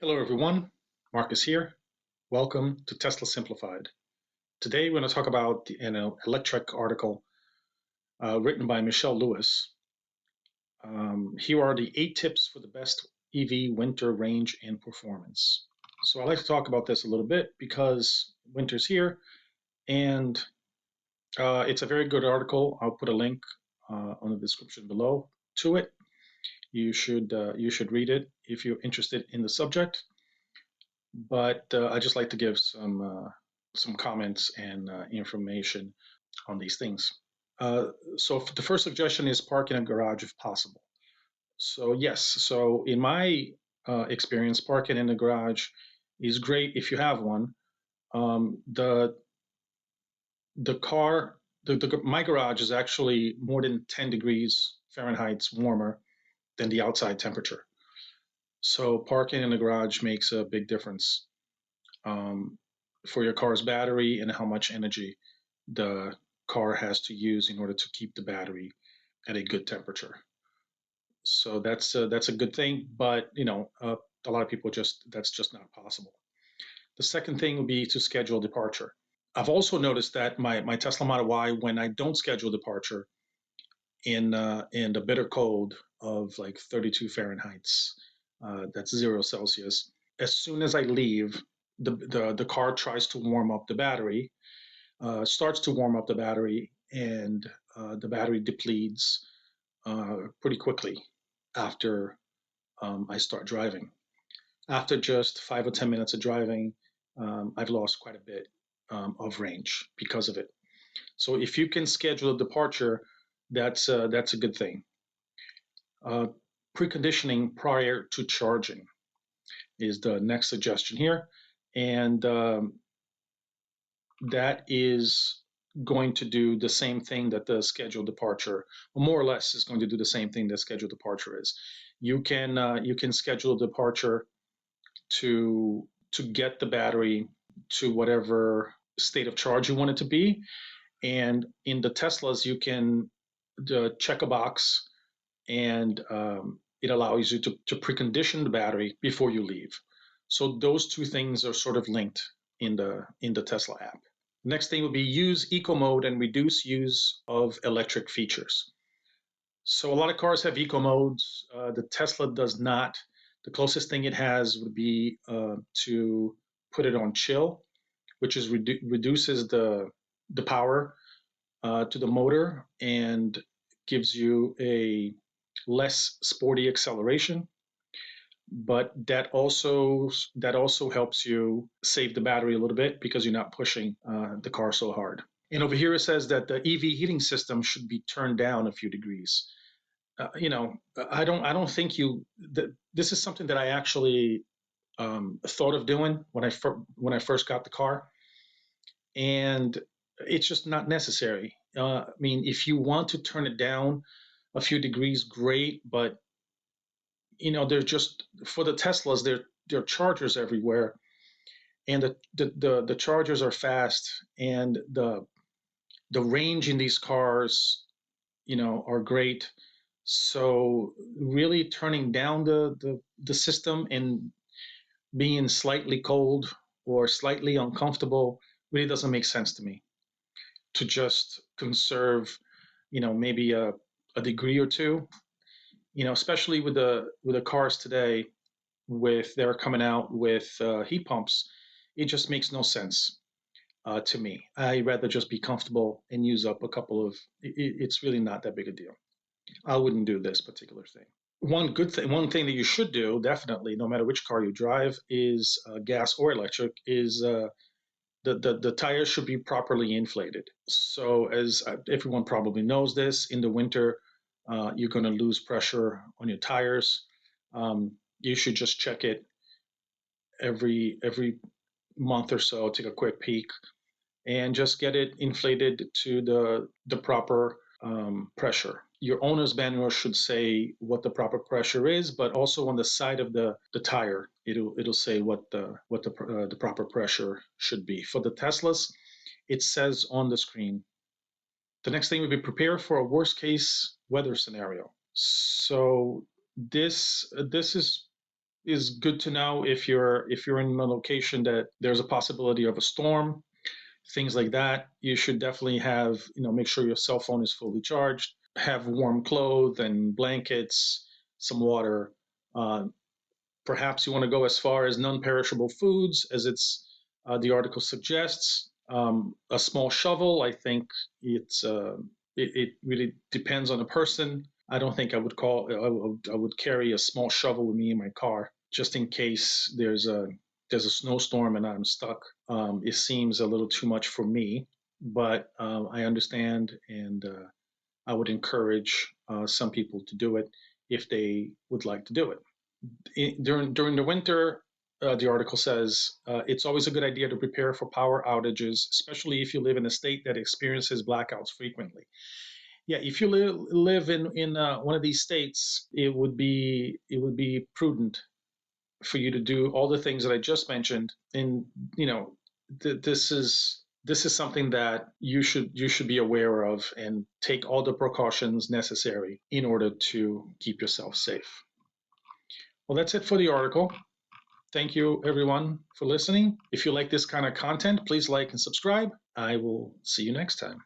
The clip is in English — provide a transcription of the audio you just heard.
Hello everyone, Marcus here. Welcome to Tesla Simplified. Today we're going to talk about an Electrek article written by Michelle Lewis. Here are the 8 tips for the best EV winter range and performance. So I'd like to talk about this a little bit because winter's here and it's a very good article. I'll put a link on the description below to it. You should read it if you're interested in the subject. But I just like to give some comments and information on these things. So the first suggestion is park in a garage if possible. So yes, so in my experience, parking in the garage is great if you have one. The car, my garage is actually more than 10 degrees Fahrenheit warmer than the outside temperature. So parking in the garage makes a big difference. For your car's battery and how much energy the car has to use in order to keep the battery at a good temperature. So that's a good thing, but a lot of people that's just not possible. The second thing would be to schedule departure. I've also noticed that my Tesla Model Y, when I don't schedule departure in the bitter cold of like 32 Fahrenheit, that's 0 Celsius. As soon as I leave, the car tries to warm up the battery, starts to warm up the battery, and the battery depletes pretty quickly after I start driving. After just 5 or 10 minutes of driving, I've lost quite a bit of range because of it. So if you can schedule a departure, that's a good thing. Preconditioning prior to charging is the next suggestion here, and that is going to do the same thing that the scheduled departure, or more or less, is going to do the same thing that scheduled departure is. You can schedule a departure to get the battery to whatever state of charge you want it to be, and in the Teslas you can check a box, and it allows you to precondition the battery before you leave. So those two things are sort of linked in the Tesla app. Next thing would be use eco mode and reduce use of electric features. So a lot of cars have eco modes. The Tesla does not. The closest thing it has would be to put it on chill, which is reduces the power to the motor and gives you a less sporty acceleration. But that also helps you save the battery a little bit because you're not pushing the car so hard. And over here it says that the EV heating system should be turned down a few degrees. I don't think this is something that I actually thought of doing when I first got the car, and it's just not necessary. I mean, if you want to turn it down a few degrees, great, but they're just for the Teslas. There are chargers everywhere, and the chargers are fast, and the range in these cars, are great. So really turning down the system and being slightly cold or slightly uncomfortable really doesn't make sense to me. To just conserve, maybe a degree or two, especially with the cars today, with they're coming out with heat pumps, it just makes no sense to me. I rather just be comfortable and use up a couple of. It's really not that big a deal. I wouldn't do this particular thing. One thing that you should do, definitely, no matter which car you drive, is gas or electric, is the tires should be properly inflated. So, as everyone probably knows, this in the winter, you're going to lose pressure on your tires. You should just check it every month or so. Take a quick peek and just get it inflated to the proper pressure. Your owner's manual should say what the proper pressure is, but also on the side of the tire, it'll say what the proper pressure should be. For the Teslas, it says on the screen. The next thing would be prepare for a worst case weather scenario. So this is is good to know if you're in a location that there's a possibility of a storm, things like that. You should definitely have, make sure your cell phone is fully charged, have warm clothes and blankets, some water. Uh, Perhaps you want to go as far as non-perishable foods, as the article suggests. A small shovel, I think it really depends on the person. I don't think I would carry a small shovel with me in my car just in case there's a snowstorm and I'm stuck. It seems a little too much for me, but I understand, and I would encourage some people to do it if they would like to do it. During the winter, the article says it's always a good idea to prepare for power outages, especially if you live in a state that experiences blackouts frequently. Yeah, if you live in one of these states, it would be prudent for you to do all the things that I just mentioned. And you know, this is something that you should be aware of and take all the precautions necessary in order to keep yourself safe. Well, that's it for the article. Thank you, everyone, for listening. If you like this kind of content, please like and subscribe. I will see you next time.